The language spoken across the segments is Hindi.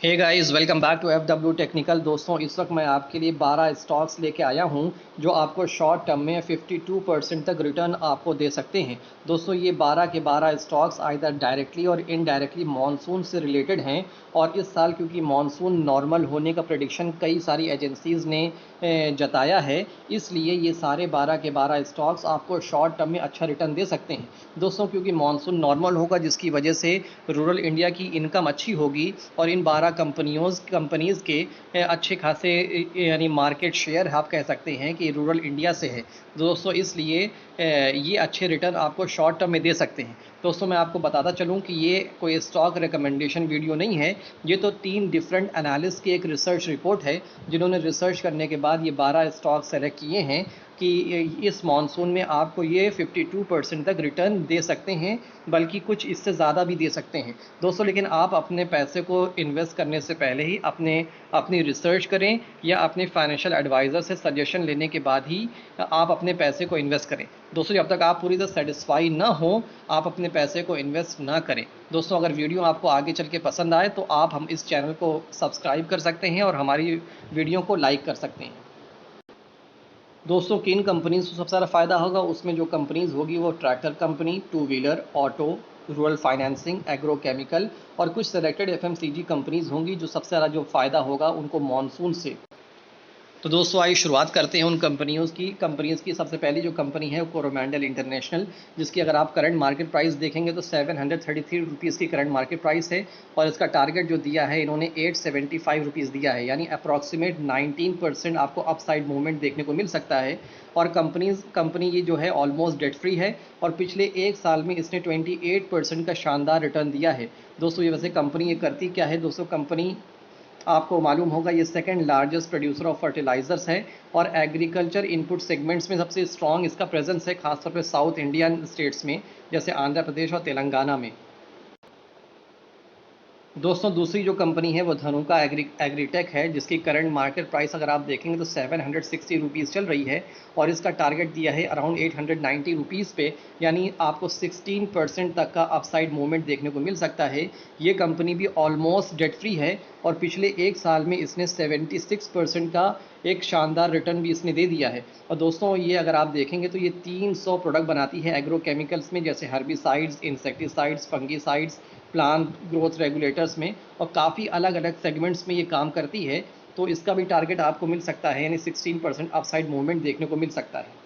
Hey guys, welcome back to FW technical. दोस्तों, इस वक्त मैं आपके लिए 12 स्टॉक्स लेके आया हूं जो आपको शॉर्ट टर्म में 52% तक रिटर्न आपको दे सकते हैं। दोस्तों, ये 12 के 12 स्टॉक्स आइदर डायरेक्टली और इनडायरेक्टली मॉनसून से रिलेटेड हैं। और इस साल क्योंकि मॉनसून नॉर्मल होने का प्रेडिक्शन कई सारी एजेंसीज़ ने जताया है, इसलिए ये सारे 12 के 12 स्टॉक्स आपको शॉर्ट टर्म में अच्छा रिटर्न दे सकते हैं। दोस्तों, क्योंकि मॉनसून नॉर्मल होगा जिसकी वजह से रूरल इंडिया की इनकम अच्छी होगी और इन 12 कंपनीज़ के अच्छे खासे यानी मार्केट शेयर आप कह सकते हैं कि रूरल इंडिया से है। दोस्तों, इसलिए ये अच्छे रिटर्न आपको शॉर्ट टर्म में दे सकते हैं। दोस्तों, मैं आपको बताता चलूं कि ये कोई स्टॉक रिकमेंडेशन वीडियो नहीं है। ये तो 3 डिफरेंट एनालिस्ट की एक रिसर्च रिपोर्ट है जिन्होंने रिसर्च करने के बाद ये 12 स्टॉक सेलेक्ट किए हैं कि इस मॉनसून में आपको ये 52% तक रिटर्न दे सकते हैं, बल्कि कुछ इससे ज़्यादा भी दे सकते हैं। दोस्तों, लेकिन आप अपने पैसे को इन्वेस्ट करने से पहले ही अपनी रिसर्च करें या अपने फाइनेंशियल एडवाइज़र से सजेशन लेने के बाद ही आप अपने पैसे को इन्वेस्ट करें। दोस्तों, जब तक आप पूरी तरह सेटिस्फाई ना हो, आप अपने पैसे को इन्वेस्ट ना करें। दोस्तों, अगर वीडियो आपको आगे चल के पसंद आए तो आप हम इस चैनल को सब्सक्राइब कर सकते हैं और हमारी वीडियो को लाइक कर सकते हैं। दोस्तों, किन कंपनीज़ को सबसे ज़्यादा फ़ायदा होगा, उसमें जो कंपनीज़ होगी वो tractor company, two wheeler, auto, rural financing, agro chemical और कुछ सेलेक्टेड एफएमसीजी कंपनीज़ होंगी जो सबसे ज़्यादा जो फ़ायदा होगा उनको मॉनसून से। तो दोस्तों, आइए शुरुआत करते हैं उन कंपनीज़ की। सबसे पहली जो कंपनी है वो कोरोमंडल इंटरनेशनल, जिसकी अगर आप करंट मार्केट प्राइस देखेंगे तो 733 रुपीज़ की करंट मार्केट प्राइस है और इसका टारगेट जो दिया है इन्होंने 875 रुपीज़ दिया है, यानी अप्रॉक्सीमेट 19% आपको अपसाइड मूवमेंट देखने को मिल सकता है। और कंपनी ये जो है ऑलमोस्ट डेट फ्री है और पिछले एक साल में इसने 28% का शानदार रिटर्न दिया है। दोस्तों, ये वैसे कंपनी ये करती क्या है? दोस्तों, कंपनी आपको मालूम होगा ये second largest producer of fertilizers है और एग्रीकल्चर इनपुट सेगमेंट्स में सबसे स्ट्रॉन्ग इसका प्रेजेंस है, खासतौर पे साउथ इंडियन स्टेट्स में जैसे आंध्र प्रदेश और तेलंगाना में। दोस्तों, दूसरी जो कंपनी है वो धनुका एग्रीटेक है, जिसकी करंट मार्केट प्राइस अगर आप देखेंगे तो 760 रुपीज़ चल रही है और इसका टारगेट दिया है अराउंड 890 रुपीज़ पे, यानी आपको 16% तक का अपसाइड मूवमेंट देखने को मिल सकता है। ये कंपनी भी ऑलमोस्ट डेट फ्री है और पिछले एक साल में इसने 76% का एक शानदार रिटर्न भी इसने दे दिया है। और दोस्तों, ये अगर आप देखेंगे तो ये 300 प्रोडक्ट बनाती है एग्रो केमिकल्स में, जैसे herbicides, insecticides, fungicides, plant growth regulators में, और काफ़ी अलग अलग सेगमेंट्स में ये काम करती है। तो इसका भी टारगेट आपको मिल सकता है, यानी 16% अपसाइड मूवमेंट देखने को मिल सकता है।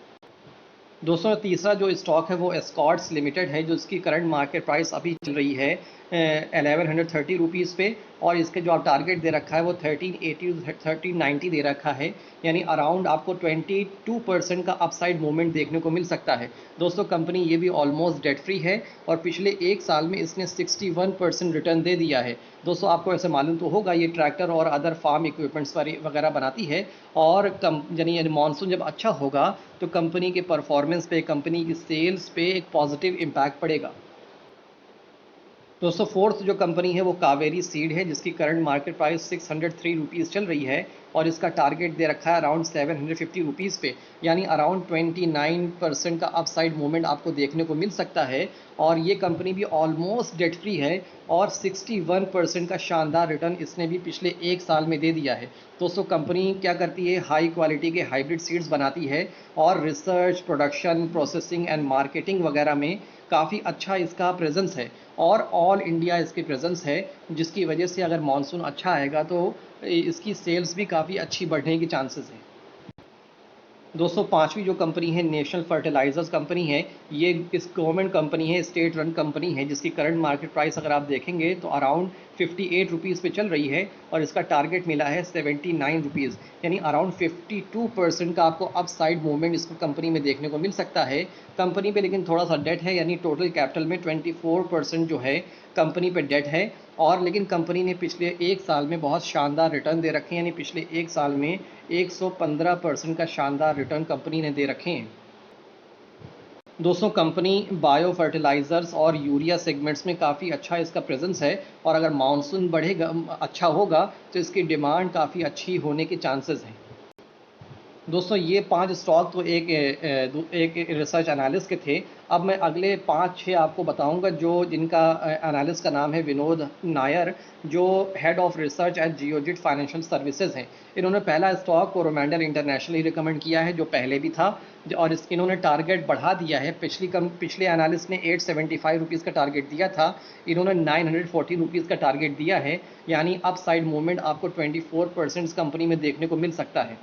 दोस्तों, तीसरा जो स्टॉक है वो एस्कॉर्ट्स लिमिटेड है, जो इसकी करंट मार्केट प्राइस अभी चल रही है 1130 रुपीज़ पे और इसके जो आप टारगेट दे रखा है वो 1380 1390 दे रखा है, यानी अराउंड आपको 22% का अपसाइड मूवमेंट देखने को मिल सकता है। दोस्तों, कंपनी ये भी ऑलमोस्ट डेट फ्री है और पिछले एक साल में इसने 61% रिटर्न दे दिया है। दोस्तों, आपको ऐसे मालूम तो होगा ये ट्रैक्टर और अदर फार्म इक्विपमेंट्स वगैरह बनाती है और यानी मानसून जब अच्छा होगा तो कंपनी के परफॉर्मेंस पे, कंपनी की सेल्स पे एक पॉजिटिव इम्पैक्ट पड़ेगा। दोस्तों, फोर्थ जो कंपनी है वो कावेरी सीड है, जिसकी करंट मार्केट प्राइस 603 रुपीज़ चल रही है और इसका टारगेट दे रखा है अराउंड 750 रुपीज़ पे, यानी अराउंड 29% का अपसाइड मूवमेंट आपको देखने को मिल सकता है। और ये कंपनी भी ऑलमोस्ट डेट फ्री है और 61% का शानदार रिटर्न इसने भी पिछले एक साल में दे दिया है। दोस्तों, कंपनी क्या करती है? हाई क्वालिटी के हाइब्रिड सीड्स बनाती है और research, production, processing and marketing वगैरह में काफ़ी अच्छा इसका प्रेजेंस है और ऑल इंडिया इसकी प्रेजेंस है, जिसकी वजह से अगर मानसून अच्छा आएगा तो इसकी सेल्स भी काफ़ी अच्छी बढ़ने की चांसेस हैं। दोस्तों, पांचवी जो कंपनी है नेशनल फर्टिलाइजर्स कंपनी है। ये इस गवर्नमेंट कंपनी है, स्टेट रन कंपनी है, जिसकी करंट मार्केट प्राइस अगर आप देखेंगे तो अराउंड 58 रुपीज़ पे चल रही है और इसका टारगेट मिला है 79 रुपीज़, यानी अराउंड 52% का आपको अपसाइड मूवमेंट इस कंपनी में देखने को मिल सकता है। कंपनी पे लेकिन थोड़ा सा डेट है, यानी टोटल कैपिटल में 24% जो है कंपनी पे डेट है और लेकिन कंपनी ने पिछले एक साल में बहुत शानदार रिटर्न दे रखे हैं, यानी पिछले एक साल में 115% का शानदार रिटर्न कंपनी ने दे रखे हैं। दोस्तों, कंपनी बायो फर्टिलाइज़र्स और यूरिया सेगमेंट्स में काफ़ी अच्छा इसका प्रेजेंस है और अगर मानसून बढ़ेगा, अच्छा होगा, तो इसकी डिमांड काफ़ी अच्छी होने के चांसेस हैं। दोस्तों ये 5 स्टॉक तो एक रिसर्च एनालिस्ट के थे। अब मैं अगले 5-6 आपको बताऊंगा जो जिनका एनालिस्ट का नाम है विनोद नायर, जो head of research at Geojit financial services हैं। इन्होंने पहला स्टॉक कोरोमंडल इंटरनेशनल ही रिकमेंड किया है, जो पहले भी था, और इन्होंने टारगेट बढ़ा दिया है। पिछले एनालिस्ट ने 875 रुपीज़ का टारगेट दिया था, इन्होंने 940 रुपीज़ का टारगेट दिया है। यानी अप साइड मूवमेंट आपको 24% कंपनी में देखने को मिल सकता है।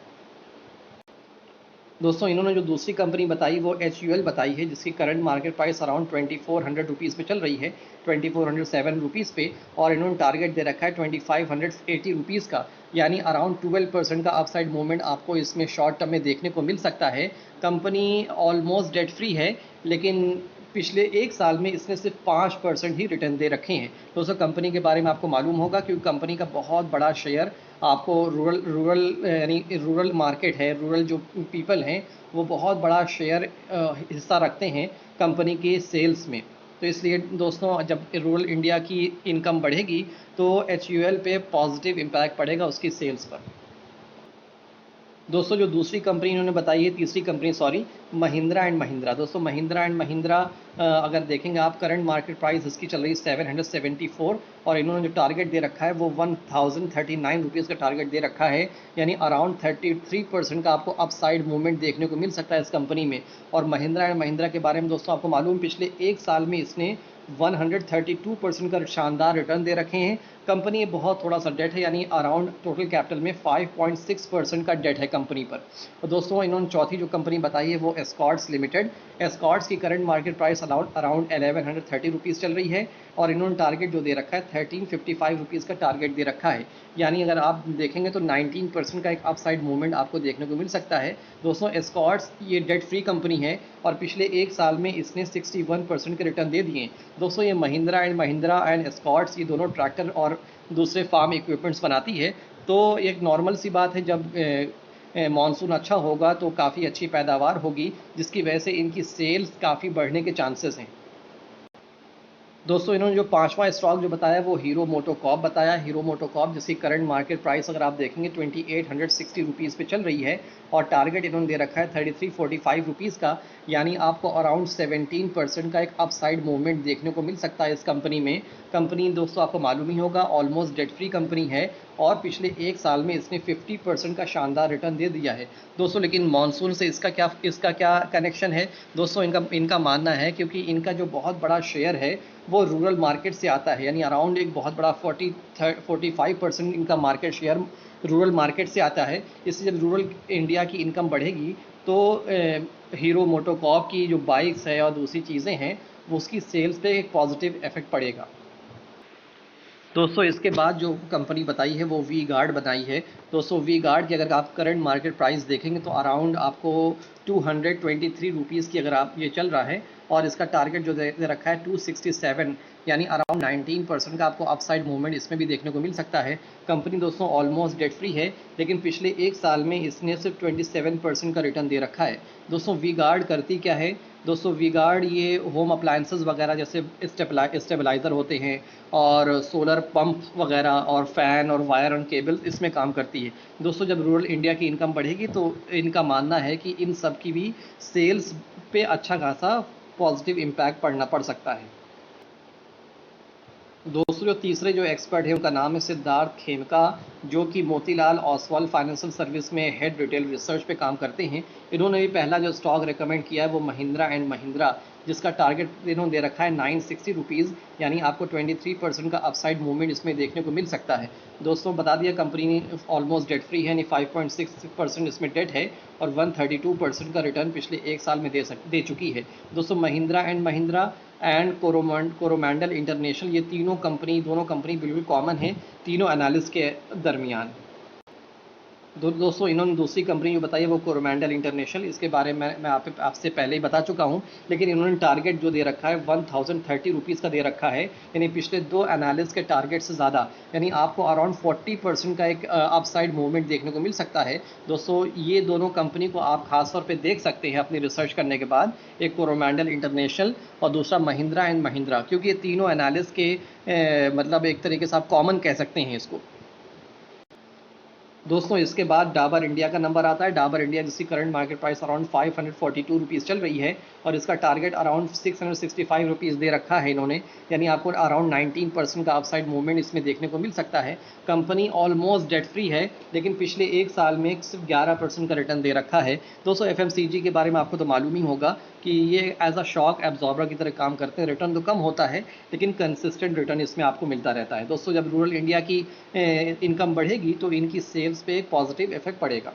दोस्तों इन्होंने जो दूसरी कंपनी बताई वो HUL बताई है, जिसकी current market price around 2400 rupees पे चल रही है, 2407 रुपीज़ पे, और इन्होंने टारगेट दे रखा है 2580 रुपीज़ का। यानी अराउंड 12% का अपसाइड मूवमेंट आपको इसमें शॉर्ट टर्म में देखने को मिल सकता है। कंपनी ऑलमोस्ट डेट फ्री है, लेकिन पिछले एक साल में इसने सिर्फ 5% ही रिटर्न दे रखे हैं। दोस्तों कंपनी के बारे में आपको मालूम होगा, क्योंकि कंपनी का बहुत बड़ा शेयर आपको रूरल यानी रूरल मार्केट है, रूरल जो पीपल हैं वो बहुत बड़ा शेयर हिस्सा रखते हैं कंपनी के सेल्स में। तो इसलिए दोस्तों जब रूरल इंडिया की इनकम बढ़ेगी तो HUL पे पॉजिटिव इम्पैक्ट पड़ेगा उसकी सेल्स पर। दोस्तों जो दूसरी कंपनी इन्होंने बताई है, तीसरी company sorry, Mahindra and Mahindra. दोस्तों महिंद्रा एंड महिंद्रा अगर देखेंगे आप, करंट मार्केट प्राइस इसकी चल रही है 774, और इन्होंने जो टारगेट दे रखा है वो 1039 रुपीज़ का टारगेट दे रखा है। यानी अराउंड 33% का आपको अपसाइड मूवमेंट देखने को मिल सकता है इस कंपनी में। और महिंद्रा एंड महिंद्रा के बारे में दोस्तों आपको मालूम, पिछले एक साल में इसने 132% का शानदार रिटर्न दे रखे हैं। कंपनी बहुत थोड़ा सा डेट है, यानी अराउंड टोटल कैपिटल में 5.6% का डेट है कंपनी पर। और दोस्तों इन्होंने चौथी जो कंपनी बताई है वो एस्कॉर्ट्स लिमिटेड। एस्कॉर्ट्स की current market price around 1130 rupees चल रही है, और इन्होंने टारगेट जो दे रखा है 1355 रुपीज़ का टारगेट दे रखा है। यानी अगर आप देखेंगे तो 19% का एक अपसाइड मूवमेंट आपको देखने को मिल सकता है। दोस्तों एस्कॉर्ट्स ये डेट फ्री कंपनी है, और पिछले एक साल में इसने 61% के रिटर्न दे दिए। दोस्तों ये महिंद्रा एंड एस्कॉर्ट्स ये दोनों ट्रैक्टर और दूसरे फार्म इक्विपमेंट्स बनाती है। तो एक नॉर्मल सी बात है, जब मानसून अच्छा होगा तो काफ़ी अच्छी पैदावार होगी, जिसकी वजह से इनकी सेल्स काफ़ी बढ़ने के चांसेस हैं। दोस्तों इन्होंने जो पांचवा स्टॉक जो बताया वो हीरो मोटोकॉर्प बताया। हीरो मोटोकॉर्प जिसकी करंट मार्केट प्राइस अगर आप देखेंगे 2860 रुपीज़ पे चल रही है, और टारगेट इन्होंने दे रखा है 3345 रुपीज़ का। यानी आपको अराउंड 17% का एक अपसाइड मूवमेंट देखने को मिल सकता है इस कंपनी में। कंपनी दोस्तों आपको मालूम ही होगा ऑलमोस्ट डेट फ्री कंपनी है, और पिछले एक साल में इसने 50% का शानदार रिटर्न दे दिया है। दोस्तों लेकिन मानसून से इसका क्या कनेक्शन है? दोस्तों इनका मानना है, क्योंकि इनका जो बहुत बड़ा शेयर है वो रूरल मार्केट से आता है, यानी अराउंड एक बहुत बड़ा 45% इनका मार्केट शेयर रूरल मार्केट से आता है। इसलिए जब रूरल इंडिया की इनकम बढ़ेगी तो हीरो मोटोकॉर्प की जो बाइक्स है और दूसरी चीज़ें हैं वो उसकी सेल्स पे एक पॉजिटिव इफेक्ट पड़ेगा। दोस्तों इसके बाद जो कंपनी बताई है वो वी गार्ड बनाई है। दोस्तों वी गार्ड की अगर आप करंट मार्केट प्राइस देखेंगे तो अराउंड आपको 223 रुपीज़ की अगर आप ये चल रहा है, और इसका टारगेट जो दे रखा है 267, यानी अराउंड 19% का आपको अपसाइड मूवमेंट इसमें भी देखने को मिल सकता है। कंपनी दोस्तों ऑलमोस्ट डेट फ्री है, लेकिन पिछले एक साल में इसने सिर्फ 27% का रिटर्न दे रखा है। दोस्तों वी गार्ड करती क्या है? दोस्तों वी गार्ड ये होम अप्लायंसेस वगैरह जैसे स्टेबलाइज़र होते हैं, और सोलर पंप वगैरह, और फ़ैन और वायर एंड केबल इसमें काम करती है। दोस्तों जब रूरल इंडिया की इनकम बढ़ेगी तो इनका मानना है कि इन सब की भी सेल्स पे अच्छा खासा पॉजिटिव इम्पैक्ट पड़ सकता है। दोस्तों जो तीसरे जो एक्सपर्ट है उनका नाम है सिद्धार्थ खेमका, जो कि मोतीलाल ओसवाल फाइनेंशियल सर्विस में हेड रिटेल रिसर्च पे काम करते हैं। इन्होंने भी पहला जो स्टॉक रेकमेंड किया है वो महिंद्रा एंड महिंद्रा, जिसका टारगेट इन्होंने दे रखा है 960 रुपीज़। यानी आपको 23% का अपसाइड मूवमेंट इसमें देखने को मिल सकता है। दोस्तों बता दिया कंपनी ऑलमोस्ट डेट फ्री है, यानी 5.6% इसमें डेट है, और 132% का रिटर्न पिछले एक साल में दे चुकी है। दोस्तों महिंद्रा एंड कोरोमंडल इंटरनेशनल, ये दोनों कंपनी बिल्कुल कॉमन है तीनों एनालिस्ट के दरमियान। दोस्तों इन्होंने दूसरी कंपनी जो बताई है वो कोरोमंडल इंटरनेशनल, इसके बारे में मैं आपसे पहले ही बता चुका हूँ। लेकिन इन्होंने टारगेट जो दे रखा है 1030 रुपीज़ का दे रखा है, यानी पिछले दो एनालिस्ट के टारगेट से ज़्यादा। यानी आपको अराउंड 40% का एक अपसाइड मूवमेंट देखने को मिल सकता है। दोस्तों ये दोनों कंपनी को आप खास तौर पर देख सकते हैं अपनी रिसर्च करने के बाद, एक कोरोमंडल इंटरनेशनल और दूसरा महिंद्रा एंड महिंद्रा, क्योंकि ये तीनों एनालिस्ट के मतलब एक तरीके से आप कॉमन कह सकते हैं इसको। दोस्तों इसके बाद डाबर इंडिया का नंबर आता है। डाबर इंडिया जिसकी current market price around 542 rupees चल रही है और इसका टारगेट अराउंड 665 रुपीज़ दे रखा है इन्होंने, यानी आपको अराउंड 19% का अपसाइड मूवमेंट इसमें देखने को मिल सकता है। कंपनी ऑलमोस्ट डेट फ्री है, लेकिन पिछले एक साल में सिर्फ 11% का रिटर्न दे रखा है। दोस्तों एफएमसीजी के बारे में आपको तो मालूम ही होगा कि ये एज अ शॉक एब्जॉर्बर की तरह काम करते हैं। रिटर्न तो कम होता है, लेकिन कंसिस्टेंट रिटर्न इसमें आपको मिलता रहता है। दोस्तों जब रूरल इंडिया की इनकम बढ़ेगी तो इनकी सेल्स पे एक पॉजिटिव इफेक्ट पड़ेगा।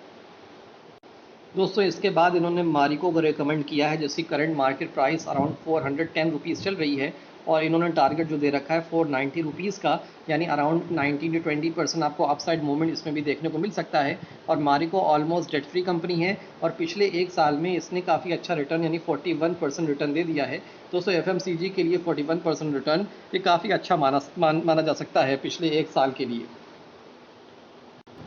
दोस्तों इसके बाद इन्होंने मारिको को रिकमेंड किया है, जिसकी current market price around 410 rupees चल रही है और इन्होंने टारगेट जो दे रखा है 490 रुपीज़ का, यानी अराउंड 19 to 20% आपको अपसाइड मूवमेंट इसमें भी देखने को मिल सकता है। और Marico almost debt free company है और पिछले एक साल में इसने काफ़ी अच्छा रिटर्न यानी 41% रिटर्न दे दिया है। दोस्तों एफएमसीजी के लिए 41% रिटर्न ये काफ़ी अच्छा माना जा सकता है पिछले एक साल के लिए।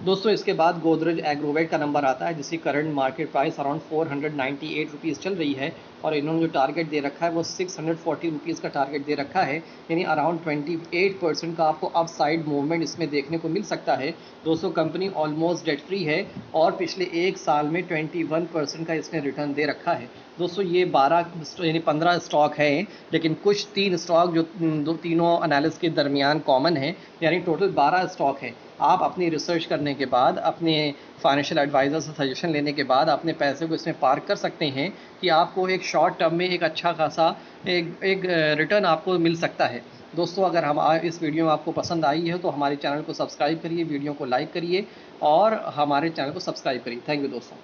दोस्तों इसके बाद गोदरेज एग्रोवेट का नंबर आता है, जिसकी current market price around 498 rupees चल रही है और इन्होंने जो टारगेट दे रखा है वो 640 रुपीज़ का टारगेट दे रखा है, यानी अराउंड 28% का आपको अप साइड मूवमेंट इसमें देखने को मिल सकता है। दोस्तों कंपनी ऑलमोस्ट डेट फ्री है और पिछले एक साल में 21% का इसने रिटर्न दे रखा है। दोस्तों ये 12 यानी 15 स्टॉक हैं, लेकिन कुछ 3 स्टॉक जो तीनों एनालिस्ट के दरमियान कॉमन है, यानी टोटल 12 स्टॉक हैं। आप अपनी रिसर्च करने के बाद, अपने फाइनेंशियल एडवाइज़र से सजेशन लेने के बाद अपने पैसे को इसमें पार्क कर सकते हैं कि आपको एक शॉर्ट टर्म में एक अच्छा खासा एक रिटर्न आपको मिल सकता है। दोस्तों अगर हम इस वीडियो में आपको पसंद आई है तो हमारे चैनल को सब्सक्राइब करिए, वीडियो को लाइक करिए और हमारे चैनल को सब्सक्राइब करिए। थैंक यू दोस्तों।